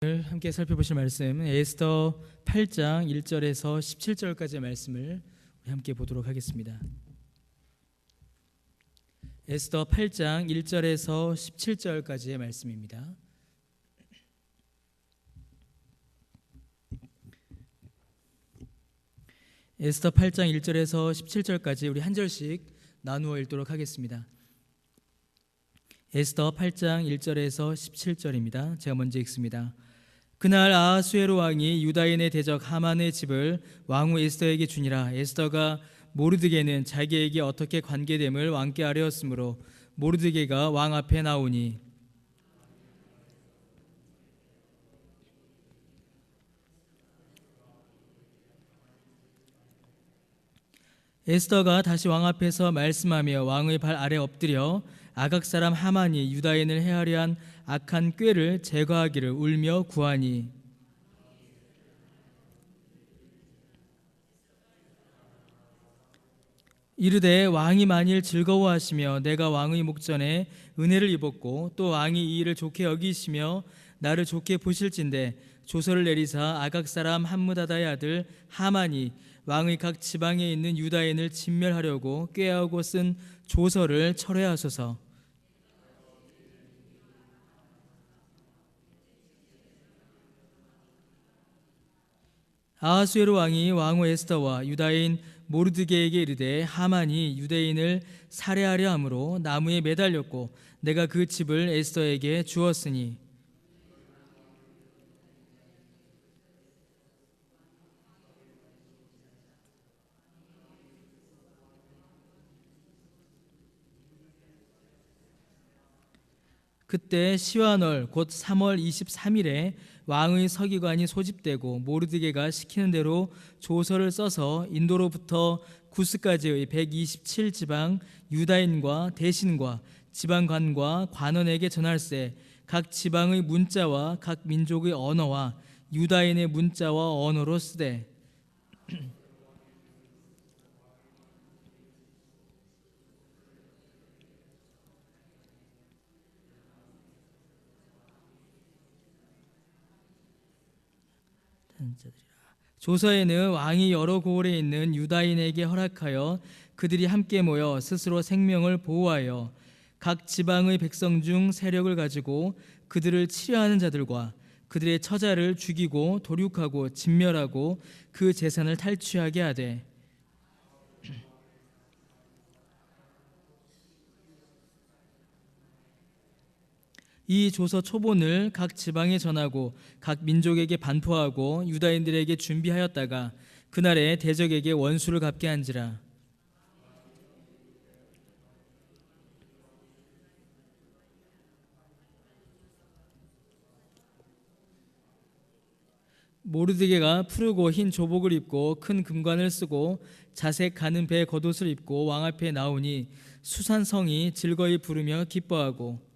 오늘 함께 살펴보실 말씀 에스더 8장 1절에서 17절까지의 말씀을 함께 보도록 하겠습니다. 에스더 8장 1절에서 17절까지의 말씀입니다. 에스더 8장 1절에서 17절까지 우리 한 절씩 나누어 읽도록 하겠습니다. 에스더 8장 1절에서 17절입니다. 제가 먼저 읽습니다. 그날 아하수에로 왕이 유다인의 대적 하만의 집을 왕후 에스더에게 주니라. 에스더가 모르드게는 자기에게 어떻게 관계됨을 왕께 아뢰었으므로 모르드게가 왕 앞에 나오니 에스더가 다시 왕 앞에서 말씀하며 왕의 발 아래 엎드려 아각 사람 하만이 유다인을 해하려 한 악한 꾀를 제거하기를 울며 구하니 이르되 왕이 만일 즐거워하시며 내가 왕의 목전에 은혜를 입었고 또 왕이 이 일을 좋게 여기시며 나를 좋게 보실진대 조서를 내리사 아각 사람 함므다다의 아들 하만이 왕의 각 지방에 있는 유다인을 진멸하려고 꾀하고 쓴 조서를 철회하소서. 아하수에로 왕이 왕후 에스더와 유다인 모르드게에게 이르되 하만이 유대인을 살해하려 함으로 나무에 매달렸고 내가 그 집을 에스더에게 주었으니 그때 시완월 곧 3월 23일에 왕의 서기관이 소집되고 모르드게가 시키는 대로 조서를 써서 인도로부터 구스까지의 127지방 유다인과 대신과 지방관과 관원에게 전할세. 각 지방의 문자와 각 민족의 언어와 유다인의 문자와 언어로 쓰되 조서에는 왕이 여러 고을에 있는 유다인에게 허락하여 그들이 함께 모여 스스로 생명을 보호하여 각 지방의 백성 중 세력을 가지고 그들을 치려하는 자들과 그들의 처자를 죽이고 도륙하고 진멸하고 그 재산을 탈취하게 하되 이 조서 초본을 각 지방에 전하고 각 민족에게 반포하고 유다인들에게 준비하였다가 그날에 대적에게 원수를 갚게 한지라. 모르드게가 푸르고 흰 조복을 입고 큰 금관을 쓰고 자색 가는 배 겉옷을 입고 왕 앞에 나오니 수산 성이 즐거이 부르며 기뻐하고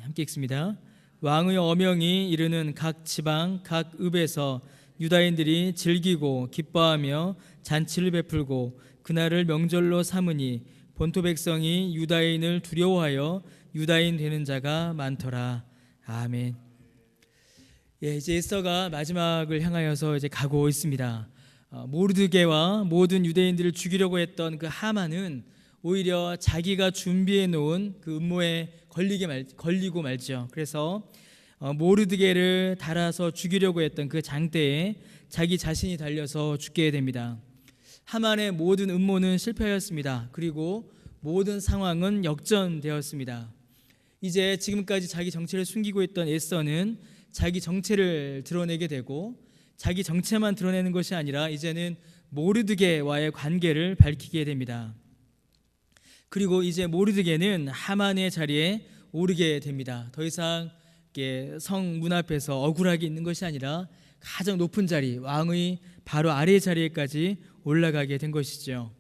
함께 읽습니다. 왕의 어명이 이르는 각 지방 각 읍에서 유다인들이 즐기고 기뻐하며 잔치를 베풀고 그날을 명절로 삼으니 본토 백성이 유다인을 두려워하여 유다인 되는 자가 많더라. 아멘. 이제 에스더가 마지막을 향하여서 이제 가고 있습니다. 모르드게와 모든 유대인들을 죽이려고 했던 그 하만은 오히려 자기가 준비해 놓은 그 음모에 걸리고 말죠. 그래서 모르드게를 달아서 죽이려고 했던 그 장대에 자기 자신이 달려서 죽게 됩니다. 하만의 모든 음모는 실패하였습니다. 그리고 모든 상황은 역전되었습니다. 이제 지금까지 자기 정체를 숨기고 있던 에스더는 자기 정체를 드러내게 되고 자기 정체만 드러내는 것이 아니라 이제는 모르드게와의 관계를 밝히게 됩니다. 그리고 이제 모르드게는 하만의 자리에 오르게 됩니다. 더 이상 성 문 앞에서 억울하게 있는 것이 아니라 가장 높은 자리, 왕의 바로 아래 자리에까지 올라가게 된 것이죠.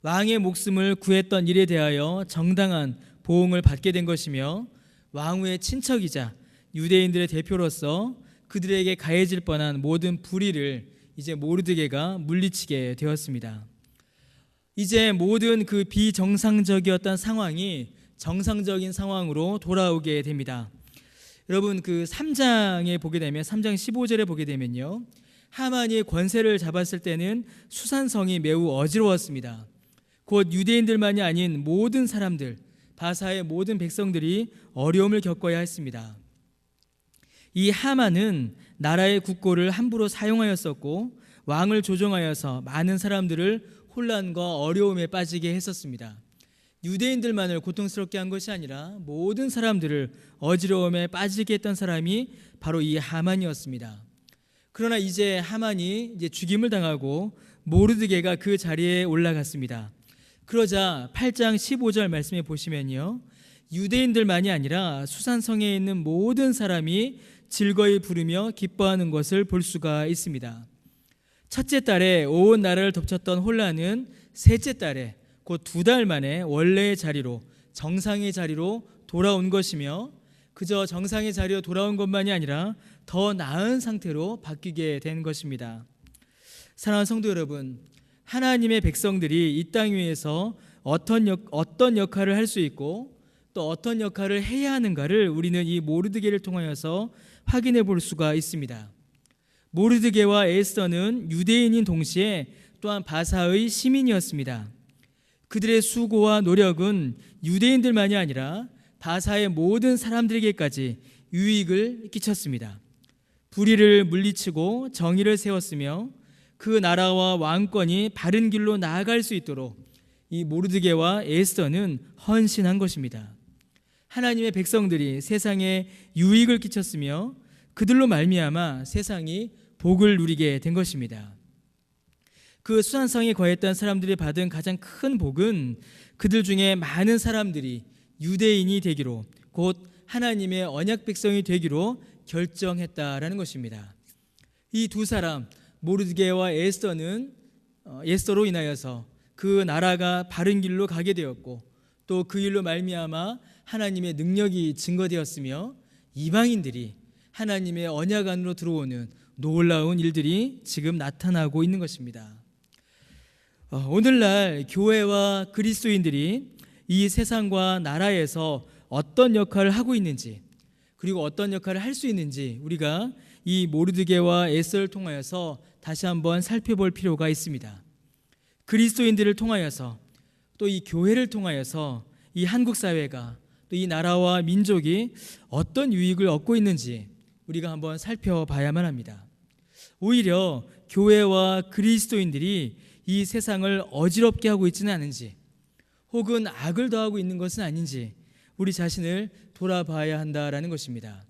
왕의 목숨을 구했던 일에 대하여 정당한 보응을 받게 된 것이며 왕후의 친척이자 유대인들의 대표로서 그들에게 가해질 뻔한 모든 불의를 이제 모르드게가 물리치게 되었습니다. 이제 모든 그 비정상적이었던 상황이 정상적인 상황으로 돌아오게 됩니다. 여러분, 그 3장에 보게 되면 3장 15절에 보게 되면요, 하만이 권세를 잡았을 때는 수산성이 매우 어지러웠습니다. 곧 유대인들만이 아닌 모든 사람들, 바사의 모든 백성들이 어려움을 겪어야 했습니다. 이 하만은 나라의 국고를 함부로 사용하였었고 왕을 조종하여서 많은 사람들을 혼란과 어려움에 빠지게 했었습니다. 유대인들만을 고통스럽게 한 것이 아니라 모든 사람들을 어지러움에 빠지게 했던 사람이 바로 이 하만이었습니다. 그러나 이제 하만이 죽임을 당하고 모르드게가 그 자리에 올라갔습니다. 그러자 8장 15절 말씀에 보시면요, 유대인들만이 아니라 수산성에 있는 모든 사람이 즐거이 부르며 기뻐하는 것을 볼 수가 있습니다. 첫째 달에 온 나라를 덮쳤던 혼란은 셋째 달에 곧 2달 만에 원래의 자리로, 정상의 자리로 돌아온 것이며, 그저 정상의 자리로 돌아온 것만이 아니라 더 나은 상태로 바뀌게 된 것입니다. 사랑하는 성도 여러분, 하나님의 백성들이 이 땅 위에서 어떤 역할을 할 수 있고 또 어떤 역할을 해야 하는가를 우리는 이 모르드게를 통하여서 확인해 볼 수가 있습니다. 모르드게와 에스더는 유대인인 동시에 또한 바사의 시민이었습니다. 그들의 수고와 노력은 유대인들만이 아니라 바사의 모든 사람들에게까지 유익을 끼쳤습니다. 불의를 물리치고 정의를 세웠으며 그 나라와 왕권이 바른 길로 나아갈 수 있도록 이 모르드게와 에스더는 헌신한 것입니다. 하나님의 백성들이 세상에 유익을 끼쳤으며 그들로 말미암아 세상이 복을 누리게 된 것입니다. 그 수산성에 거했던 사람들이 받은 가장 큰 복은 그들 중에 많은 사람들이 유대인이 되기로, 곧 하나님의 언약 백성이 되기로 결정했다라는 것입니다. 이 두 사람 모르드게와 에스더로 인하여서 그 나라가 바른 길로 가게 되었고, 또 그 일로 말미암아 하나님의 능력이 증거되었으며 이방인들이 하나님의 언약 안으로 들어오는 놀라운 일들이 지금 나타나고 있는 것입니다. 오늘날 교회와 그리스도인들이 이 세상과 나라에서 어떤 역할을 하고 있는지, 그리고 어떤 역할을 할 수 있는지 우리가 이 모르드게와 에스더를 통하여서 다시 한번 살펴볼 필요가 있습니다. 그리스도인들을 통하여서, 또 이 교회를 통하여서 이 한국 사회가, 또 이 나라와 민족이 어떤 유익을 얻고 있는지 우리가 한번 살펴봐야만 합니다. 오히려 교회와 그리스도인들이 이 세상을 어지럽게 하고 있지는 않은지, 혹은 악을 더하고 있는 것은 아닌지 우리 자신을 돌아봐야 한다라는 것입니다.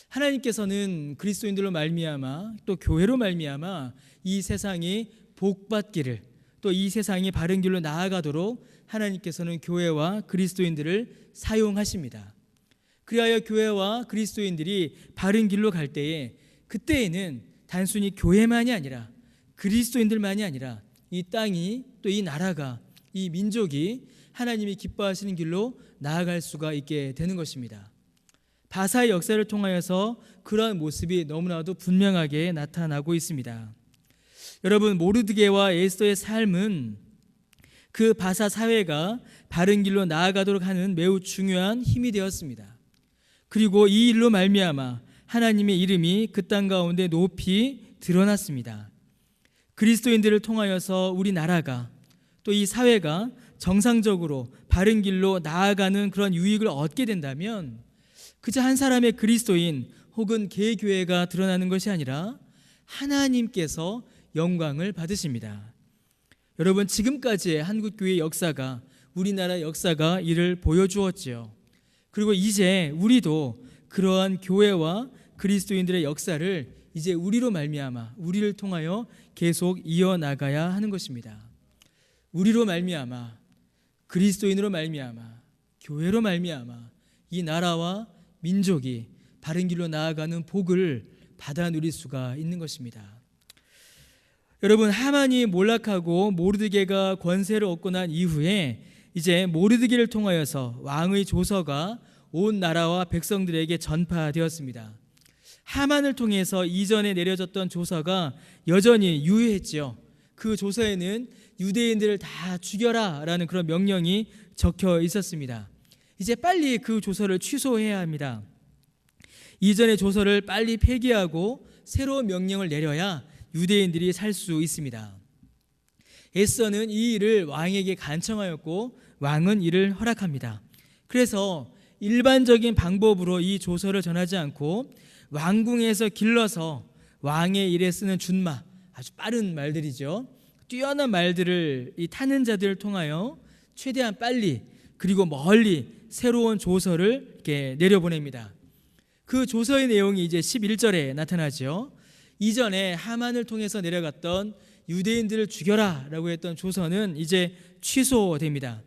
하나님께서는 그리스도인들로 말미암아, 또 교회로 말미암아 이 세상이 복받기를, 또 이 세상이 바른 길로 나아가도록 하나님께서는 교회와 그리스도인들을 사용하십니다. 그리하여 교회와 그리스도인들이 바른 길로 갈 때에, 그때에는 단순히 교회만이 아니라 그리스도인들만이 아니라 이 땅이, 또 이 나라가, 이 민족이 하나님이 기뻐하시는 길로 나아갈 수가 있게 되는 것입니다. 바사의 역사를 통하여서 그러한 모습이 너무나도 분명하게 나타나고 있습니다. 여러분, 모르드게와 에스더의 삶은 그 바사 사회가 바른 길로 나아가도록 하는 매우 중요한 힘이 되었습니다. 그리고 이 일로 말미암아 하나님의 이름이 그 땅 가운데 높이 드러났습니다. 그리스도인들을 통하여서 우리 나라가, 또 이 사회가 정상적으로 바른 길로 나아가는 그런 유익을 얻게 된다면, 그저 한 사람의 그리스도인 혹은 개교회가 드러나는 것이 아니라 하나님께서 영광을 받으십니다. 여러분, 지금까지의 한국교회의 역사가, 우리나라 역사가 이를 보여주었지요. 그리고 이제 우리도 그러한 교회와 그리스도인들의 역사를 이제 우리로 말미암아, 우리를 통하여 계속 이어나가야 하는 것입니다. 우리로 말미암아, 그리스도인으로 말미암아, 교회로 말미암아 이 나라와 민족이 바른 길로 나아가는 복을 받아 누릴 수가 있는 것입니다. 여러분, 하만이 몰락하고 모르드게가 권세를 얻고 난 이후에 이제 모르드게를 통하여서 왕의 조서가 온 나라와 백성들에게 전파되었습니다. 하만을 통해서 이전에 내려졌던 조서가 여전히 유효했지요. 그 조서에는 유대인들을 다 죽여라 라는 그런 명령이 적혀 있었습니다. 이제 빨리 그 조서를 취소해야 합니다. 이전의 조서를 빨리 폐기하고 새로운 명령을 내려야 유대인들이 살 수 있습니다. 에스더는 이 일을 왕에게 간청하였고 왕은 이를 허락합니다. 그래서 일반적인 방법으로 이 조서를 전하지 않고 왕궁에서 길러서 왕의 일에 쓰는 준마, 아주 빠른 말들이죠. 뛰어난 말들을 이 타는 자들을 통하여 최대한 빨리 그리고 멀리 새로운 조서를 이렇게 내려보냅니다. 그 조서의 내용이 이제 11절에 나타나죠. 이전에 하만을 통해서 내려갔던 유대인들을 죽여라 라고 했던 조서는 이제 취소됩니다.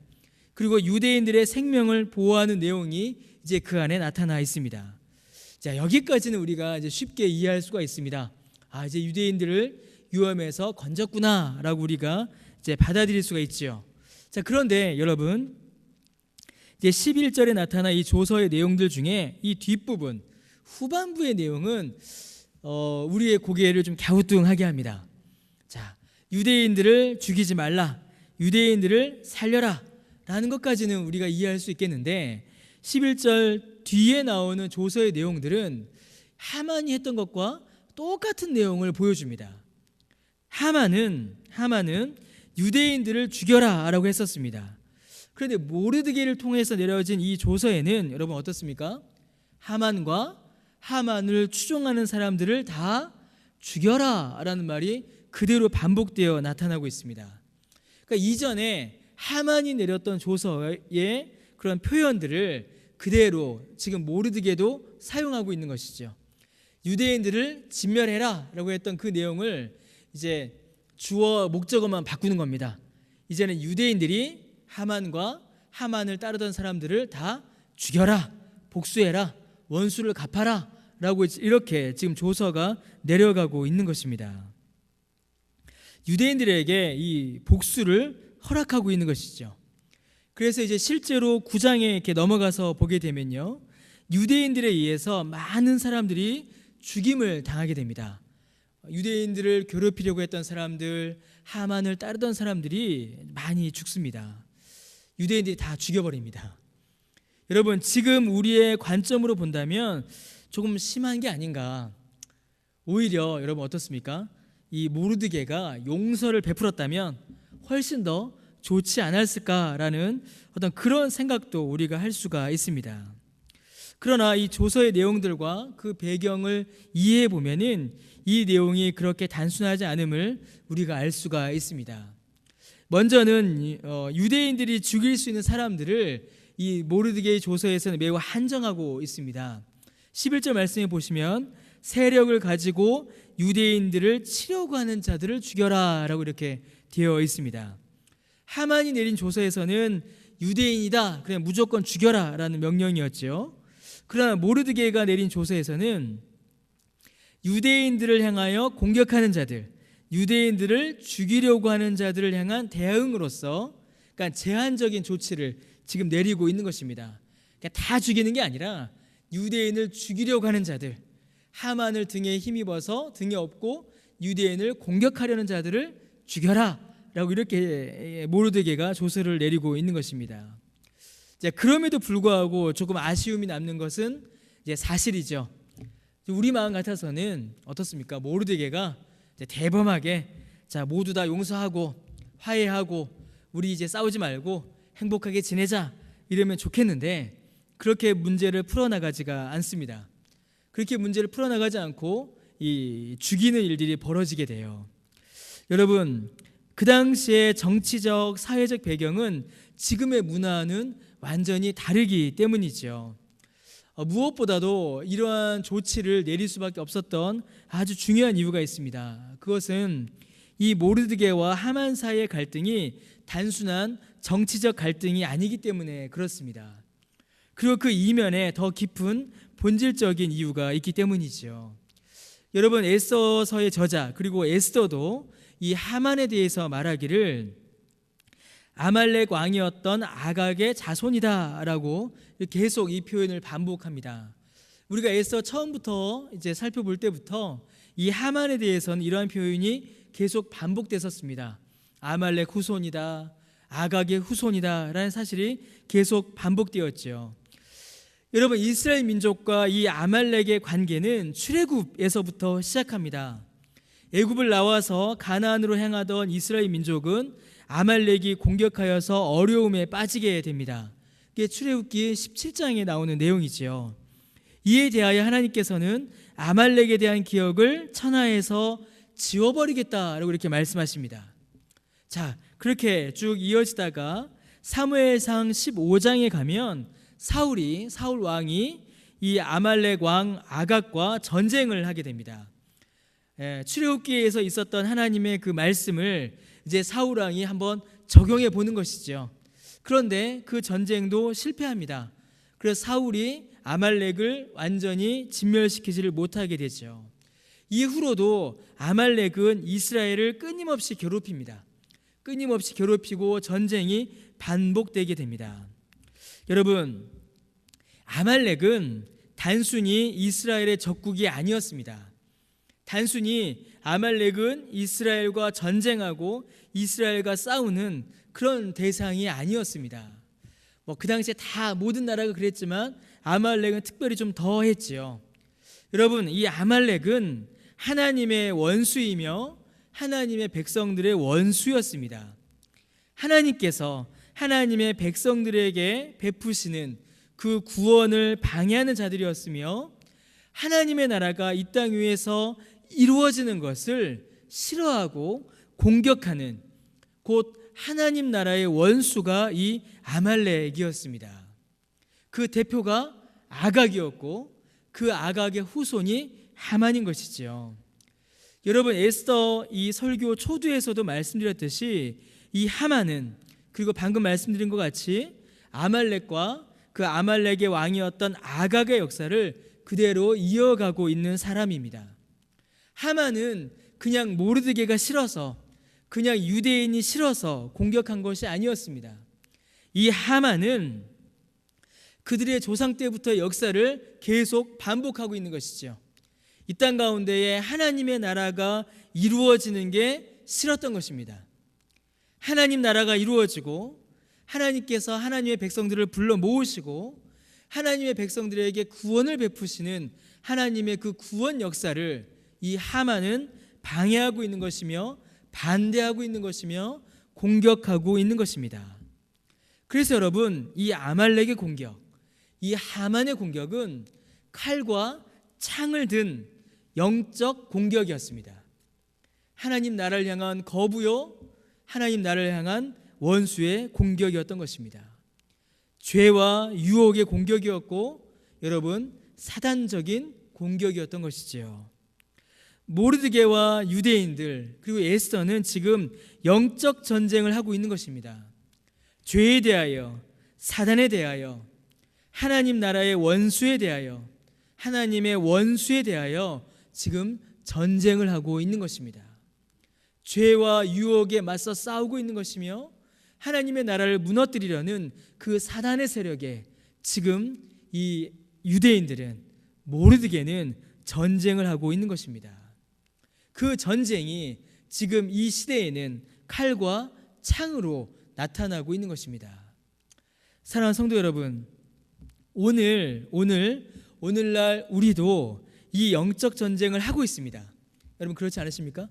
그리고 유대인들의 생명을 보호하는 내용이 이제 그 안에 나타나 있습니다. 자, 여기까지는 우리가 이제 쉽게 이해할 수가 있습니다. 아, 이제 유대인들을 위험에서 건졌구나 라고 우리가 이제 받아들일 수가 있죠. 자, 그런데 여러분, 이제 11절에 나타난 이 조서의 내용들 중에 이 뒷부분, 후반부의 내용은 우리의 고개를 좀 갸우뚱하게 합니다. 자, 유대인들을 죽이지 말라, 유대인들을 살려라 라는 것까지는 우리가 이해할 수 있겠는데 11절 뒤에 나오는 조서의 내용들은 하만이 했던 것과 똑같은 내용을 보여줍니다. 하만은 유대인들을 죽여라 라고 했었습니다. 그런데 모르드게를 통해서 내려진 이 조서에는 여러분 어떻습니까? 하만과 하만을 추종하는 사람들을 다 죽여라 라는 말이 그대로 반복되어 나타나고 있습니다. 그러니까 이전에 하만이 내렸던 조서의 그런 표현들을 그대로 지금 모르드게도 사용하고 있는 것이죠. 유대인들을 진멸해라 라고 했던 그 내용을 이제 주어 목적어만 바꾸는 겁니다. 이제는 유대인들이 하만과 하만을 따르던 사람들을 다 죽여라, 복수해라, 원수를 갚아라 라고 이렇게 지금 조서가 내려가고 있는 것입니다. 유대인들에게 이 복수를 허락하고 있는 것이죠. 그래서 이제 실제로 9장에 이렇게 넘어가서 보게 되면요, 유대인들에 의해서 많은 사람들이 죽임을 당하게 됩니다. 유대인들을 괴롭히려고 했던 사람들, 하만을 따르던 사람들이 많이 죽습니다. 유대인들이 다 죽여버립니다. 여러분, 지금 우리의 관점으로 본다면 조금 심한 게 아닌가. 오히려 여러분 어떻습니까? 이 모르드게가 용서를 베풀었다면 훨씬 더 좋지 않았을까라는 어떤 그런 생각도 우리가 할 수가 있습니다. 그러나 이 조서의 내용들과 그 배경을 이해해 보면은 이 내용이 그렇게 단순하지 않음을 우리가 알 수가 있습니다. 먼저는 유대인들이 죽일 수 있는 사람들을 이 모르드게의 조서에서는 매우 한정하고 있습니다. 11절 말씀에 보시면 세력을 가지고 유대인들을 치려고 하는 자들을 죽여라 라고 이렇게 되어 있습니다. 하만이 내린 조서에서는 유대인이다, 그냥 무조건 죽여라 라는 명령이었죠. 그러나 모르드게가 내린 조서에서는 유대인들을 향하여 공격하는 자들, 유대인들을 죽이려고 하는 자들을 향한 대응으로서 그러니까 제한적인 조치를 지금 내리고 있는 것입니다. 그러니까 다 죽이는 게 아니라 유대인을 죽이려고 하는 자들, 하만을 등에 힘입어서 등에 업고 유대인을 공격하려는 자들을 죽여라 라고 이렇게 모르드게가 조서를 내리고 있는 것입니다. 그럼에도 불구하고 조금 아쉬움이 남는 것은 이제 사실이죠. 우리 마음 같아서는 어떻습니까? 모르드게가 대범하게 자, 모두 다 용서하고 화해하고 우리 이제 싸우지 말고 행복하게 지내자 이러면 좋겠는데 그렇게 문제를 풀어나가지가 않습니다. 그렇게 문제를 풀어나가지 않고 이 죽이는 일들이 벌어지게 돼요. 여러분, 그 당시의 정치적 사회적 배경은 지금의 문화는 완전히 다르기 때문이죠. 무엇보다도 이러한 조치를 내릴 수밖에 없었던 아주 중요한 이유가 있습니다. 그것은 이 모르드게와 하만 사이의 갈등이 단순한 정치적 갈등이 아니기 때문에 그렇습니다. 그리고 그 이면에 더 깊은 본질적인 이유가 있기 때문이죠. 여러분, 에스더서의 저자 그리고 에스더도 이 하만에 대해서 말하기를 아말렉 왕이었던 아각의 자손이다라고 계속 이 표현을 반복합니다. 우리가 에스더 처음부터 이제 살펴볼 때부터 이 하만에 대해서는 이러한 표현이 계속 반복됐었습니다. 아말렉 후손이다, 아각의 후손이다라는 사실이 계속 반복되었죠. 여러분, 이스라엘 민족과 이 아말렉의 관계는 출애굽에서부터 시작합니다. 애굽을 나와서 가나안으로 향하던 이스라엘 민족은 아말렉이 공격하여서 어려움에 빠지게 됩니다. 이게 출애굽기 17장에 나오는 내용이지요. 이에 대하여 하나님께서는 아말렉에 대한 기억을 천하에서 지워버리겠다라고 이렇게 말씀하십니다. 자, 그렇게 쭉 이어지다가 사무엘상 15장에 가면 사울 왕이 이 아말렉 왕 아각과 전쟁을 하게 됩니다. 출애굽기에서 있었던 하나님의 그 말씀을 이제 사울 왕이 한번 적용해 보는 것이죠. 그런데 그 전쟁도 실패합니다. 그래서 사울이 아말렉을 완전히 진멸시키지를 못하게 되죠. 이후로도 아말렉은 이스라엘을 끊임없이 괴롭힙니다. 끊임없이 괴롭히고 전쟁이 반복되게 됩니다. 여러분, 아말렉은 단순히 이스라엘의 적국이 아니었습니다. 단순히 아말렉은 이스라엘과 전쟁하고 이스라엘과 싸우는 그런 대상이 아니었습니다. 그 당시에 다 모든 나라가 그랬지만 아말렉은 특별히 좀 더 했지요. 여러분, 이 아말렉은 하나님의 원수이며 하나님의 백성들의 원수였습니다. 하나님께서 하나님의 백성들에게 베푸시는 그 구원을 방해하는 자들이었으며 하나님의 나라가 이 땅 위에서 이루어지는 것을 싫어하고 공격하는 곧 하나님 나라의 원수가 이 아말렉이었습니다. 그 대표가 아각이었고 그 아각의 후손이 하만인 것이지요. 여러분, 에스더 이 설교 초두에서도 말씀드렸듯이 이 하만은, 그리고 방금 말씀드린 것 같이 아말렉과 그 아말렉의 왕이었던 아각의 역사를 그대로 이어가고 있는 사람입니다. 하만은 그냥 모르드게가 싫어서, 그냥 유대인이 싫어서 공격한 것이 아니었습니다. 이 하만은 그들의 조상 때부터 역사를 계속 반복하고 있는 것이죠. 이 땅 가운데에 하나님의 나라가 이루어지는 게 싫었던 것입니다. 하나님 나라가 이루어지고 하나님께서 하나님의 백성들을 불러 모으시고 하나님의 백성들에게 구원을 베푸시는 하나님의 그 구원 역사를 이 하만은 방해하고 있는 것이며 반대하고 있는 것이며 공격하고 있는 것입니다. 그래서 여러분, 이 아말렉의 공격, 이 하만의 공격은 칼과 창을 든 영적 공격이었습니다. 하나님 나라를 향한 거부요, 하나님 나라를 향한 원수의 공격이었던 것입니다. 죄와 유혹의 공격이었고, 여러분, 사단적인 공격이었던 것이지요. 모르드게와 유대인들 그리고 에스더는 지금 영적 전쟁을 하고 있는 것입니다. 죄에 대하여, 사단에 대하여, 하나님 나라의 원수에 대하여, 하나님의 원수에 대하여 지금 전쟁을 하고 있는 것입니다. 죄와 유혹에 맞서 싸우고 있는 것이며 하나님의 나라를 무너뜨리려는 그 사단의 세력에 지금 이 유대인들은, 모르드게는 전쟁을 하고 있는 것입니다. 그 전쟁이 지금 이 시대에는 칼과 창으로 나타나고 있는 것입니다. 사랑하는 성도 여러분, 오늘날 우리도 이 영적 전쟁을 하고 있습니다. 여러분, 그렇지 않으십니까?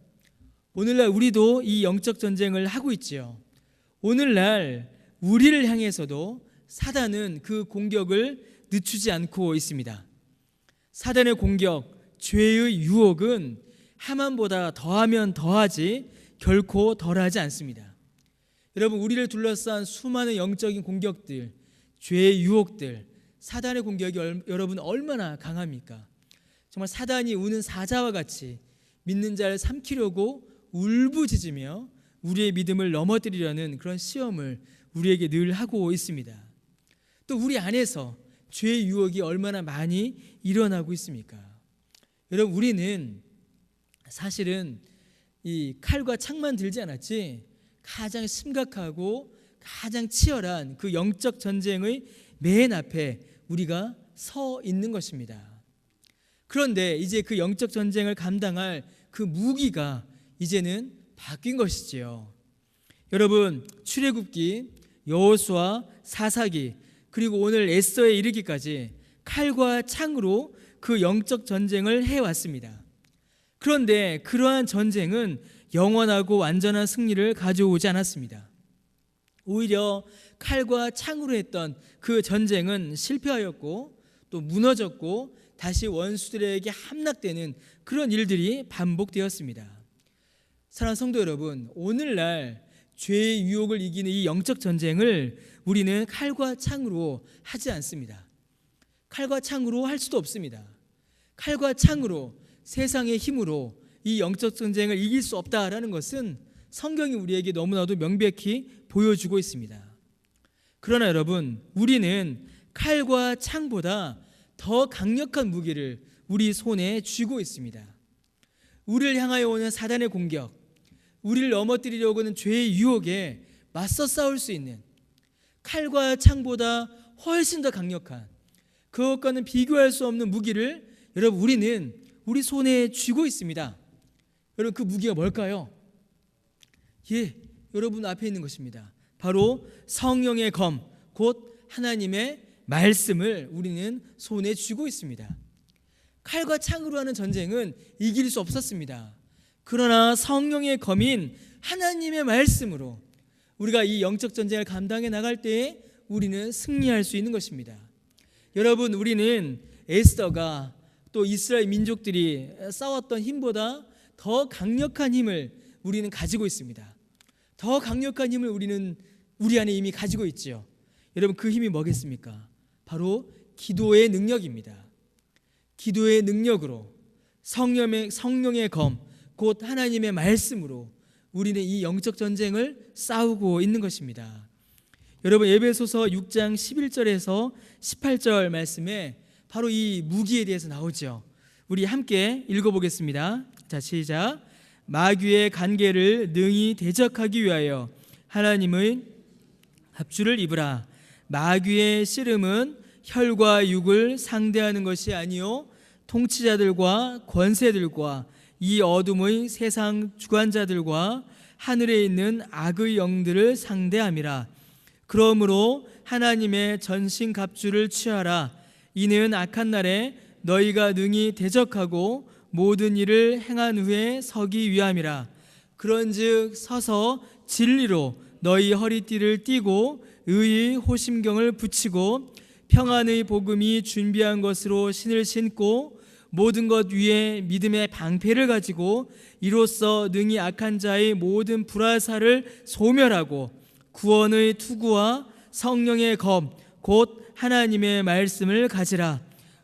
오늘날 우리도 이 영적 전쟁을 하고 있지요. 오늘날 우리를 향해서도 사단은 그 공격을 늦추지 않고 있습니다. 사단의 공격, 죄의 유혹은 하만보다 더하면 더하지 결코 덜하지 않습니다. 여러분, 우리를 둘러싼 수많은 영적인 공격들, 죄의 유혹들, 사단의 공격이 여러분 얼마나 강합니까? 정말 사단이 우는 사자와 같이 믿는 자를 삼키려고 울부짖으며 우리의 믿음을 넘어뜨리려는 그런 시험을 우리에게 늘 하고 있습니다. 또 우리 안에서 죄의 유혹이 얼마나 많이 일어나고 있습니까? 여러분, 우리는 사실은 이 칼과 창만 들지 않았지 가장 심각하고 가장 치열한 그 영적 전쟁의 맨 앞에 우리가 서 있는 것입니다. 그런데 이제 그 영적 전쟁을 감당할 그 무기가 이제는 바뀐 것이지요. 여러분, 출애굽기, 여호수아, 사사기, 그리고 오늘 에스더에 이르기까지 칼과 창으로 그 영적 전쟁을 해왔습니다. 그런데 그러한 전쟁은 영원하고 완전한 승리를 가져오지 않았습니다. 오히려 칼과 창으로 했던 그 전쟁은 실패하였고 또 무너졌고 다시 원수들에게 함락되는 그런 일들이 반복되었습니다. 사랑하는 성도 여러분, 오늘날 죄의 유혹을 이기는 이 영적 전쟁을 우리는 칼과 창으로 하지 않습니다. 칼과 창으로 할 수도 없습니다. 칼과 창으로, 세상의 힘으로 이 영적 전쟁을 이길 수 없다라는 것은 성경이 우리에게 너무나도 명백히 보여주고 있습니다. 그러나 여러분, 우리는 칼과 창보다 더 강력한 무기를 우리 손에 쥐고 있습니다. 우리를 향하여 오는 사단의 공격, 우리를 넘어뜨리려고 하는 죄의 유혹에 맞서 싸울 수 있는 칼과 창보다 훨씬 더 강력한, 그것과는 비교할 수 없는 무기를 여러분 우리는 우리 손에 쥐고 있습니다. 여러분, 그 무기가 뭘까요? 여러분 앞에 있는 것입니다. 바로 성령의 검, 곧 하나님의 말씀을 우리는 손에 쥐고 있습니다. 칼과 창으로 하는 전쟁은 이길 수 없었습니다. 그러나 성령의 검인 하나님의 말씀으로 우리가 이 영적 전쟁을 감당해 나갈 때에 우리는 승리할 수 있는 것입니다. 여러분, 우리는 에스더가 또 이스라엘 민족들이 싸웠던 힘보다 더 강력한 힘을 우리는 가지고 있습니다. 더 강력한 힘을 우리는 우리 안에 이미 가지고 있지요. 여러분, 그 힘이 뭐겠습니까? 바로 기도의 능력입니다. 기도의 능력으로 성령의 검, 곧 하나님의 말씀으로 우리는 이 영적 전쟁을 싸우고 있는 것입니다. 여러분, 에베소서 6장 11절에서 18절 말씀에 바로 이 무기에 대해서 나오죠. 우리 함께 읽어보겠습니다. 자, 시작. 마귀의 간계를 능히 대적하기 위하여 하나님의 합주를 입으라. 마귀의 씨름은 혈과 육을 상대하는 것이 아니요 통치자들과 권세들과 이 어둠의 세상 주관자들과 하늘에 있는 악의 영들을 상대함이라. 그러므로 하나님의 전신갑주를 취하라. 이는 악한 날에 너희가 능히 대적하고 모든 일을 행한 후에 서기 위함이라. 그런즉 서서 진리로 너희 허리띠를 띠고 의의 호심경을 붙이고 평안의 복음이 준비한 것으로 신을 신고 모든 것 위에 믿음의 방패를 가지고 이로써 능히 악한 자의 모든 불화살을 소멸하고 구원의 투구와 성령의 검, 곧 하나님의 말씀을 가지라.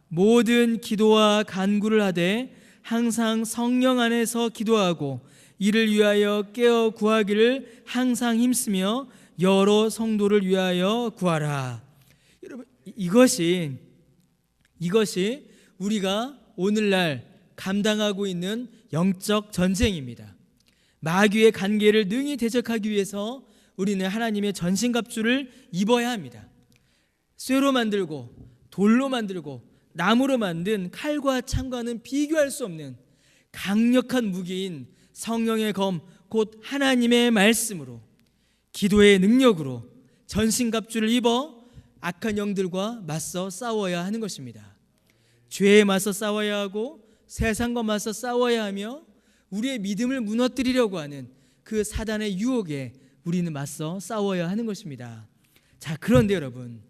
모든 기도와 간구를 하되 항상 성령 안에서 기도하고 이를 위하여 깨어 구하기를 항상 힘쓰며 여러 성도를 위하여 구하라. 여러분, 이것이 우리가 오늘날 감당하고 있는 영적 전쟁입니다. 마귀의 간계를 능히 대적하기 위해서 우리는 하나님의 전신갑주를 입어야 합니다. 쇠로 만들고 돌로 만들고 나무로 만든 칼과 창과는 비교할 수 없는 강력한 무기인 성령의 검, 곧 하나님의 말씀으로 기도의 능력으로 전신갑주를 입어 악한 영들과 맞서 싸워야 하는 것입니다. 죄에 맞서 싸워야 하고 세상과 맞서 싸워야 하며 우리의 믿음을 무너뜨리려고 하는 그 사단의 유혹에 우리는 맞서 싸워야 하는 것입니다. 자, 그런데 여러분,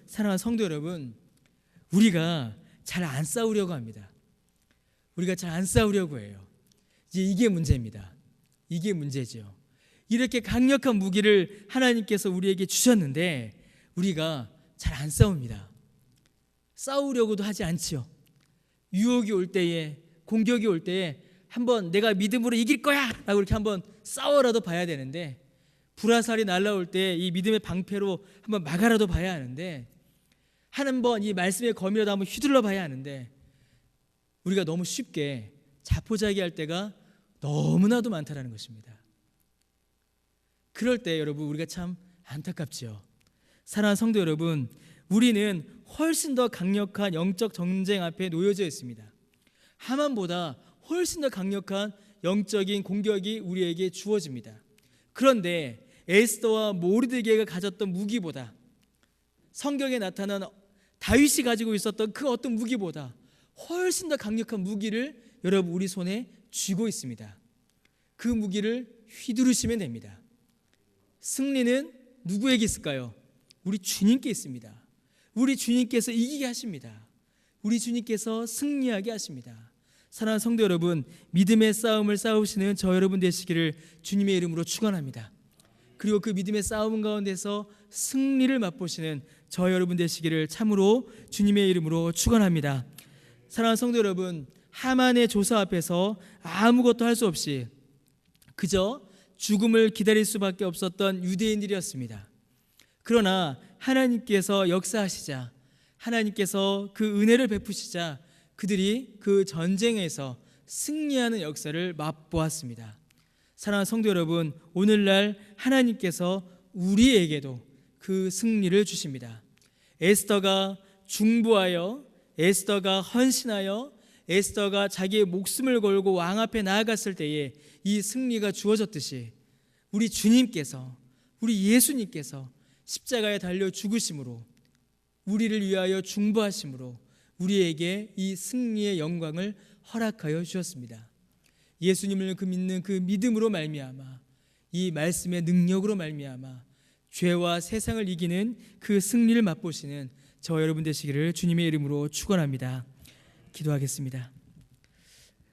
사랑하는 성도 여러분, 우리가 잘 안 싸우려고 합니다. 우리가 잘 안 싸우려고 해요. 이제 이게 문제입니다. 이게 문제죠. 이렇게 강력한 무기를 하나님께서 우리에게 주셨는데 우리가 잘 안 싸웁니다. 싸우려고도 하지 않지요. 유혹이 올 때에, 공격이 올 때에 한번 내가 믿음으로 이길 거야 라고 이렇게 한번 싸워라도 봐야 되는데, 불화살이 날아올 때 이 믿음의 방패로 한번 막아라도 봐야 하는데, 한번 이 말씀의 검이라도 한번 휘둘러 봐야 하는데, 우리가 너무 쉽게 자포자기할 때가 너무나도 많다라는 것입니다. 그럴 때 여러분, 우리가 참 안타깝지요. 사랑하는 성도 여러분, 우리는 훨씬 더 강력한 영적 전쟁 앞에 놓여져 있습니다. 하만보다 훨씬 더 강력한 영적인 공격이 우리에게 주어집니다. 그런데 에스더와 모르드게가 가졌던 무기보다, 성경에 나타난 다윗이 가지고 있었던 그 어떤 무기보다 훨씬 더 강력한 무기를 여러분 우리 손에 쥐고 있습니다. 그 무기를 휘두르시면 됩니다. 승리는 누구에게 있을까요? 우리 주님께 있습니다. 우리 주님께서 이기게 하십니다. 우리 주님께서 승리하게 하십니다. 사랑하는 성도 여러분, 믿음의 싸움을 싸우시는 저 여러분 되시기를 주님의 이름으로 축원합니다. 그리고 그 믿음의 싸움 가운데서 승리를 맛보시는 저 여러분 되시기를 참으로 주님의 이름으로 축원합니다. 사랑하는 성도 여러분, 하만의 조사 앞에서 아무것도 할 수 없이 그저 죽음을 기다릴 수밖에 없었던 유대인들이었습니다. 그러나 하나님께서 역사하시자, 하나님께서 그 은혜를 베푸시자 그들이 그 전쟁에서 승리하는 역사를 맛보았습니다. 사랑하는 성도 여러분, 오늘날 하나님께서 우리에게도 그 승리를 주십니다. 에스더가 중보하여, 에스더가 헌신하여, 에스더가 자기의 목숨을 걸고 왕 앞에 나아갔을 때에 이 승리가 주어졌듯이 우리 주님께서, 우리 예수님께서 십자가에 달려 죽으심으로, 우리를 위하여 중보하심으로 우리에게 이 승리의 영광을 허락하여 주셨습니다. 예수님을 믿는 그 믿음으로 말미암아, 이 말씀의 능력으로 말미암아 죄와 세상을 이기는 그 승리를 맛보시는 저 여러분 되시기를 주님의 이름으로 축원합니다. 기도하겠습니다.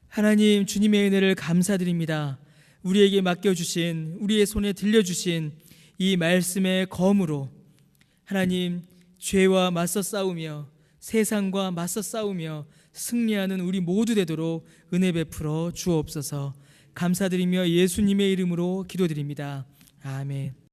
하나님, 주님의 은혜를 감사드립니다. 우리에게 맡겨주신, 우리의 손에 들려주신 이 말씀의 검으로 하나님, 죄와 맞서 싸우며 세상과 맞서 싸우며 승리하는 우리 모두 되도록 은혜 베풀어 주옵소서. 감사드리며 예수님의 이름으로 기도드립니다. 아멘.